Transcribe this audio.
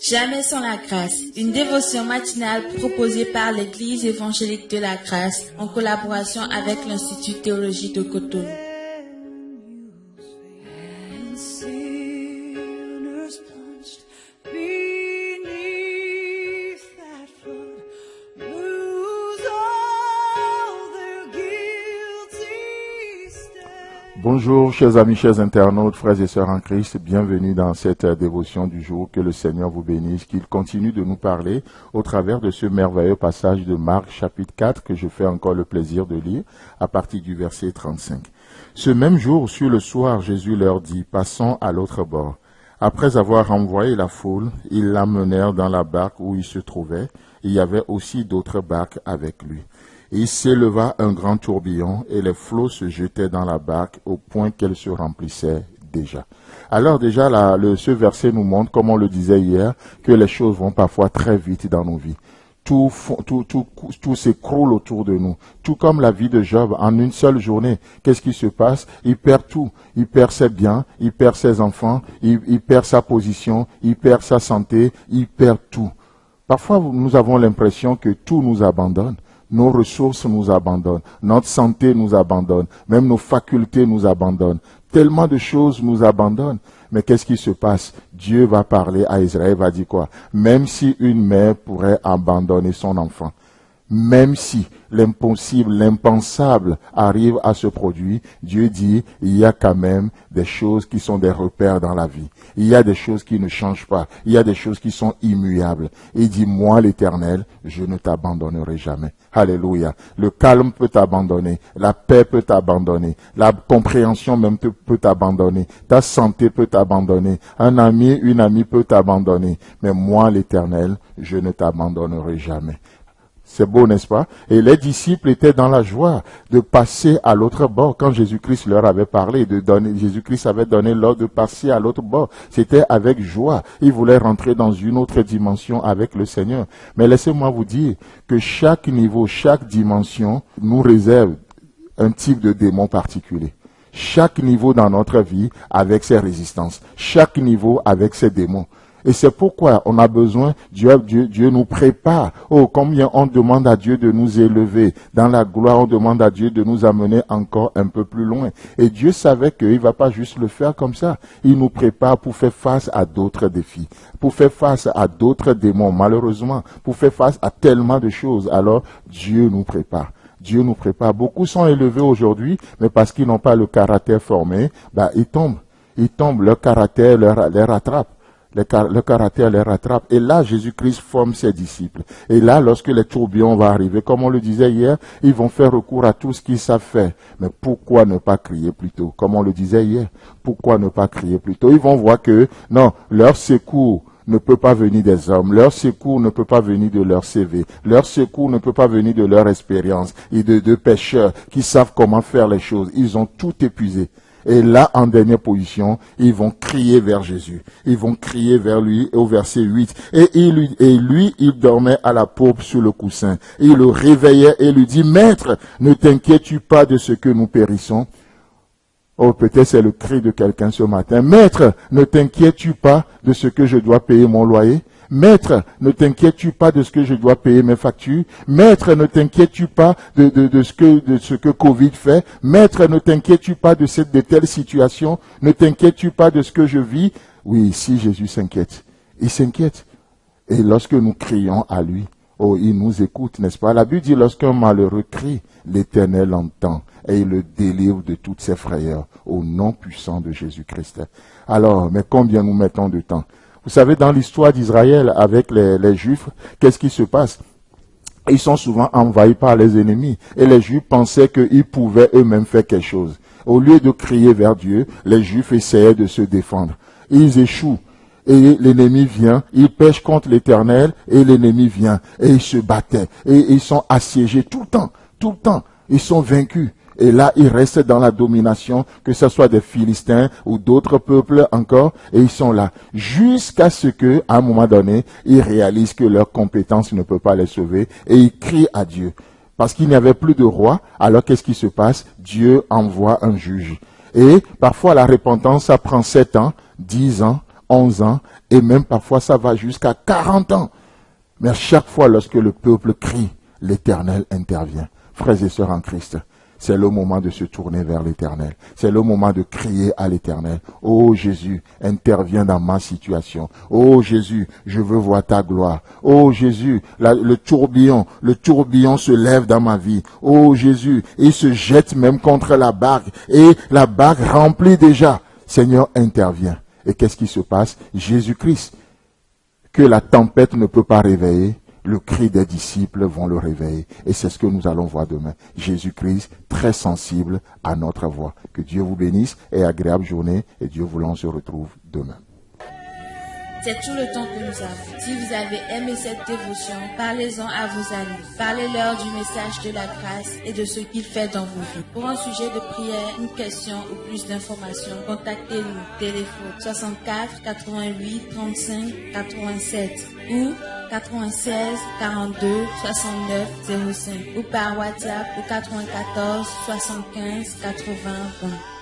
Jamais sans la grâce, une dévotion matinale proposée par l'Église évangélique de la grâce en collaboration avec l'Institut théologique de Cotonou. Bonjour chers amis, chers internautes, frères et sœurs en Christ, bienvenue dans cette dévotion du jour, que le Seigneur vous bénisse, qu'il continue de nous parler au travers de ce merveilleux passage de Marc chapitre 4 que je fais encore le plaisir de lire à partir du verset 35. Ce même jour, sur le soir, Jésus leur dit, passons à l'autre bord. Après avoir renvoyé la foule, ils l'amenèrent dans la barque où il se trouvait, il y avait aussi d'autres barques avec lui. Il s'éleva un grand tourbillon et les flots se jetaient dans la barque au point qu'elle se remplissait déjà. Alors déjà, ce verset nous montre, comme on le disait hier, que les choses vont parfois très vite dans nos vies. Tout s'écroule autour de nous. Tout comme la vie de Job, en une seule journée, qu'est-ce qui se passe? Il perd tout. Il perd ses biens, il perd ses enfants, il perd sa position, il perd sa santé, il perd tout. Parfois, nous avons l'impression que tout nous abandonne. Nos ressources nous abandonnent, notre santé nous abandonne, même nos facultés nous abandonnent. Tellement de choses nous abandonnent. Mais qu'est-ce qui se passe? Dieu va parler à Israël, va dire quoi? Même si une mère pourrait abandonner son enfant, même si l'impossible, l'impensable arrive à se produire, Dieu dit, il y a quand même des choses qui sont des repères dans la vie. Il y a des choses qui ne changent pas. Il y a des choses qui sont immuables. Il dit, moi l'Éternel, je ne t'abandonnerai jamais. Alléluia. Le calme peut t'abandonner. La paix peut t'abandonner. La compréhension même peut t'abandonner. Ta santé peut t'abandonner. Un ami, une amie peut t'abandonner. Mais moi l'Éternel, je ne t'abandonnerai jamais. C'est beau, n'est-ce pas? Et les disciples étaient dans la joie de passer à l'autre bord. Quand Jésus-Christ leur avait parlé, Jésus-Christ avait donné l'ordre de passer à l'autre bord. C'était avec joie. Ils voulaient rentrer dans une autre dimension avec le Seigneur. Mais laissez-moi vous dire que chaque niveau, chaque dimension nous réserve un type de démon particulier. Chaque niveau dans notre vie avec ses résistances. Chaque niveau avec ses démons. Et c'est pourquoi on a besoin, Dieu nous prépare. Oh, combien on demande à Dieu de nous élever. Dans la gloire, on demande à Dieu de nous amener encore un peu plus loin. Et Dieu savait qu'il ne va pas juste le faire comme ça. Il nous prépare pour faire face à d'autres défis, pour faire face à d'autres démons, malheureusement, pour faire face à tellement de choses. Alors, Dieu nous prépare. Dieu nous prépare. Beaucoup sont élevés aujourd'hui, mais parce qu'ils n'ont pas le caractère formé, ils tombent. Ils tombent, leur caractère les rattrape. Le caractère les rattrape. Et là, Jésus-Christ forme ses disciples. Et là, lorsque les tourbillons vont arriver, comme on le disait hier, ils vont faire recours à tout ce qu'ils savent faire. Mais pourquoi ne pas crier plus tôt? Comme on le disait hier, pourquoi ne pas crier plus tôt? Ils vont voir que, non, leur secours ne peut pas venir des hommes. Leur secours ne peut pas venir de leur CV. Leur secours ne peut pas venir de leur expérience et de pêcheurs qui savent comment faire les choses. Ils ont tout épuisé. Et là, en dernière position, ils vont crier vers Jésus. Ils vont crier vers lui au verset 8. Et lui, il dormait à la paume sur le coussin. Il le réveillait et lui dit, Maître, ne t'inquiètes-tu pas de ce que nous périssons? Oh, peut-être c'est le cri de quelqu'un ce matin. Maître, ne t'inquiètes-tu pas de ce que je dois payer mon loyer? Maître, ne t'inquiètes-tu pas de ce que je dois payer mes factures? Maître, ne t'inquiètes-tu pas de ce que Covid fait? Maître, ne t'inquiètes-tu pas de telle situation? Ne t'inquiètes-tu pas de ce que je vis? Oui, si Jésus s'inquiète, il s'inquiète. Et lorsque nous crions à lui, oh, il nous écoute, n'est-ce pas? La Bible dit, lorsqu'un malheureux crie, l'Éternel entend et il le délivre de toutes ses frayeurs au nom puissant de Jésus-Christ. Alors, mais combien nous mettons de temps? Vous savez, dans l'histoire d'Israël avec les Juifs, qu'est-ce qui se passe? Ils sont souvent envahis par les ennemis. Et les Juifs pensaient qu'ils pouvaient eux-mêmes faire quelque chose. Au lieu de crier vers Dieu, les Juifs essayaient de se défendre. Ils échouent. Et l'ennemi vient, ils pêchent contre l'Éternel, et l'ennemi vient. Et ils se battaient. Et ils sont assiégés tout le temps. Ils sont vaincus. Et là, ils restent dans la domination, que ce soit des Philistins ou d'autres peuples encore, et ils sont là. Jusqu'à ce que, à un moment donné, ils réalisent que leur compétence ne peut pas les sauver, et ils crient à Dieu. Parce qu'il n'y avait plus de roi, alors qu'est-ce qui se passe? Dieu envoie un juge. Et parfois, la repentance, ça prend 7 ans, 10 ans, 11 ans, Et même parfois, ça va jusqu'à 40 ans. Mais à chaque fois, lorsque le peuple crie, l'Éternel intervient. Frères et sœurs en Christ, c'est le moment de se tourner vers l'Éternel. C'est le moment de crier à l'Éternel. Oh Jésus, interviens dans ma situation. Oh Jésus, je veux voir ta gloire. Oh Jésus, le tourbillon se lève dans ma vie. Oh Jésus, il se jette même contre la barque. Et la barque remplit déjà. Seigneur, interviens. Et qu'est-ce qui se passe? Jésus-Christ, que la tempête ne peut pas réveiller, le cri des disciples vont le réveiller. Et c'est ce que nous allons voir demain. Jésus-Christ, très sensible à notre voix. Que Dieu vous bénisse et agréable journée. Et Dieu voulant, on se retrouve demain. C'est tout le temps que nous avons. Si vous avez aimé cette dévotion, parlez-en à vos amis. Parlez-leur du message de la grâce et de ce qu'il fait dans vos vies. Pour un sujet de prière, une question ou plus d'informations, contactez-nous. Téléphone 64 88 35 87 ou 96 42 69 05 ou par WhatsApp au 94 75 80 20.